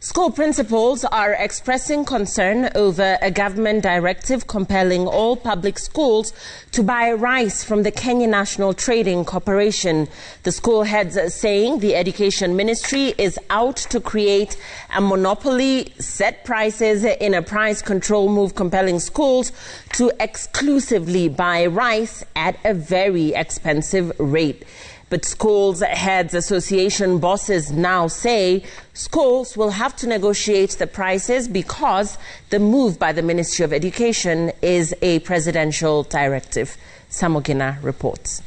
School principals are expressing concern over a government directive compelling all public schools to buy rice from the Kenya National Trading Corporation. The school heads are saying the Education Ministry is out to create a monopoly, set prices in a price control move compelling schools to exclusively buy rice at a very expensive rate. But Schools Heads Association bosses now say schools will have to negotiate the prices because the move by the Ministry of Education is a presidential directive. Samogina reports.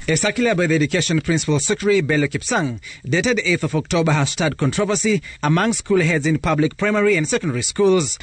A circular by the Education Principal Secretary Bello Kipsang, dated 8th of October, has stirred controversy among school heads in public primary and secondary schools.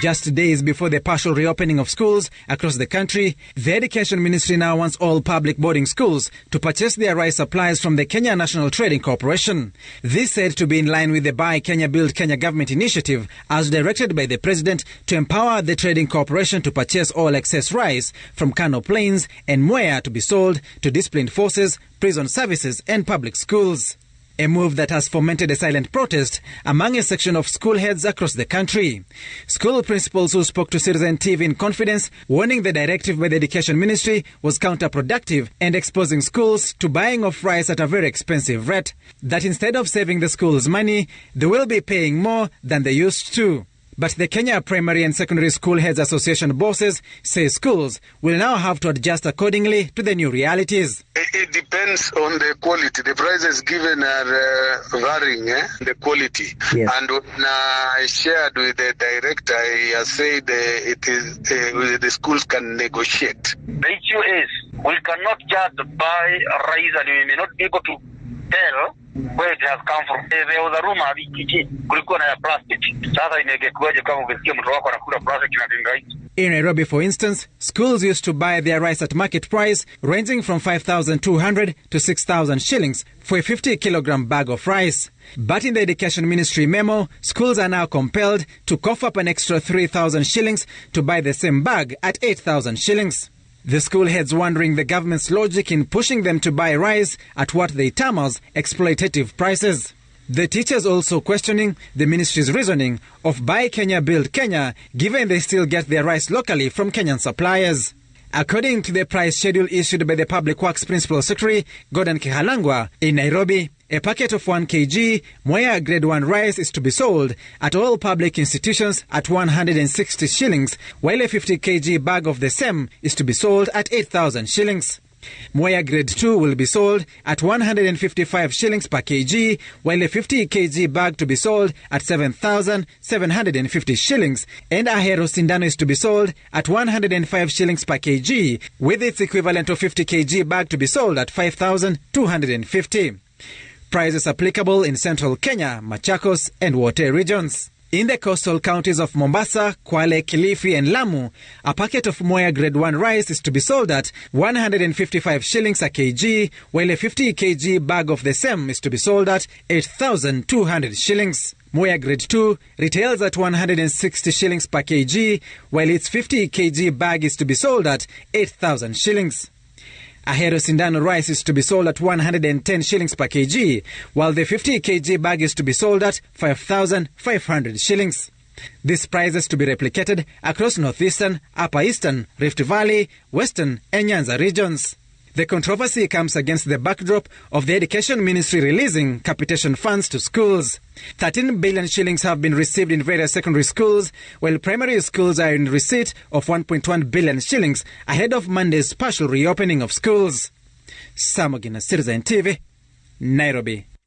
Just days before the partial reopening of schools across the country, the Education Ministry now wants all public boarding schools to purchase their rice supplies from the Kenya National Trading Corporation. This said to be in line with the Buy Kenya Build Kenya government initiative as directed by the President to empower the Trading Corporation to purchase all excess rice from Kano Plains and Mwea to be sold to disciplined forces, prison services and public schools. A move that has fomented a silent protest among a section of school heads across the country. School principals who spoke to Citizen TV in confidence, warning the directive by the Education Ministry was counterproductive and exposing schools to buying of rice at a very expensive rate, that instead of saving the schools money, they will be paying more than they used to. But the Kenya Primary and Secondary School Heads Association bosses say schools will now have to adjust accordingly to the new realities. It depends on the quality. The prices given are varying, the quality. Yes. And when I shared with the director, he has said the schools can negotiate. The issue is we cannot just buy rice and we may not be able to tell where it has come from. There was a rumor kulikuwa na plastic. Sasa ingekuwaje kama ukisikia mtu wako anakula plastic na rice? In Nairobi, for instance, schools used to buy their rice at market price ranging from 5,200 to 6,000 shillings for a 50-kilogram bag of rice. But in the Education Ministry memo, schools are now compelled to cough up an extra 3,000 shillings to buy the same bag at 8,000 shillings. The school heads wondering the government's logic in pushing them to buy rice at what they term as exploitative prices. The teachers also questioning the ministry's reasoning of Buy Kenya Build Kenya, given they still get their rice locally from Kenyan suppliers. According to the price schedule issued by the Public Works Principal Secretary Gordon Kihalangwa in Nairobi, a packet of 1 kg Mwea Grade 1 rice is to be sold at all public institutions at 160 shillings, while a 50 kg bag of the same is to be sold at 8,000 shillings. Mwea Grade 2 will be sold at 155 shillings per kg, while a 50 kg bag to be sold at 7,750 shillings, and Ahero Sindano is to be sold at 105 shillings per kg, with its equivalent of 50 kg bag to be sold at 5,250. Prices applicable in central Kenya, Machakos and Wote regions. In the coastal counties of Mombasa, Kwale, Kilifi and Lamu, a packet of Mwea Grade 1 rice is to be sold at 155 shillings a kg, while a 50 kg bag of the same is to be sold at 8,200 shillings. Mwea Grade 2 retails at 160 shillings per kg, while its 50 kg bag is to be sold at 8,000 shillings. Ahero Sindano rice is to be sold at 110 shillings per kg, while the 50 kg bag is to be sold at 5,500 shillings. These prices to be replicated across northeastern, upper eastern, Rift Valley, western and Nyanza regions. The controversy comes against the backdrop of the Education Ministry releasing capitation funds to schools. 13 billion shillings have been received in various secondary schools, while primary schools are in receipt of 1.1 billion shillings ahead of Monday's partial reopening of schools. Samogina, Citizen TV, Nairobi.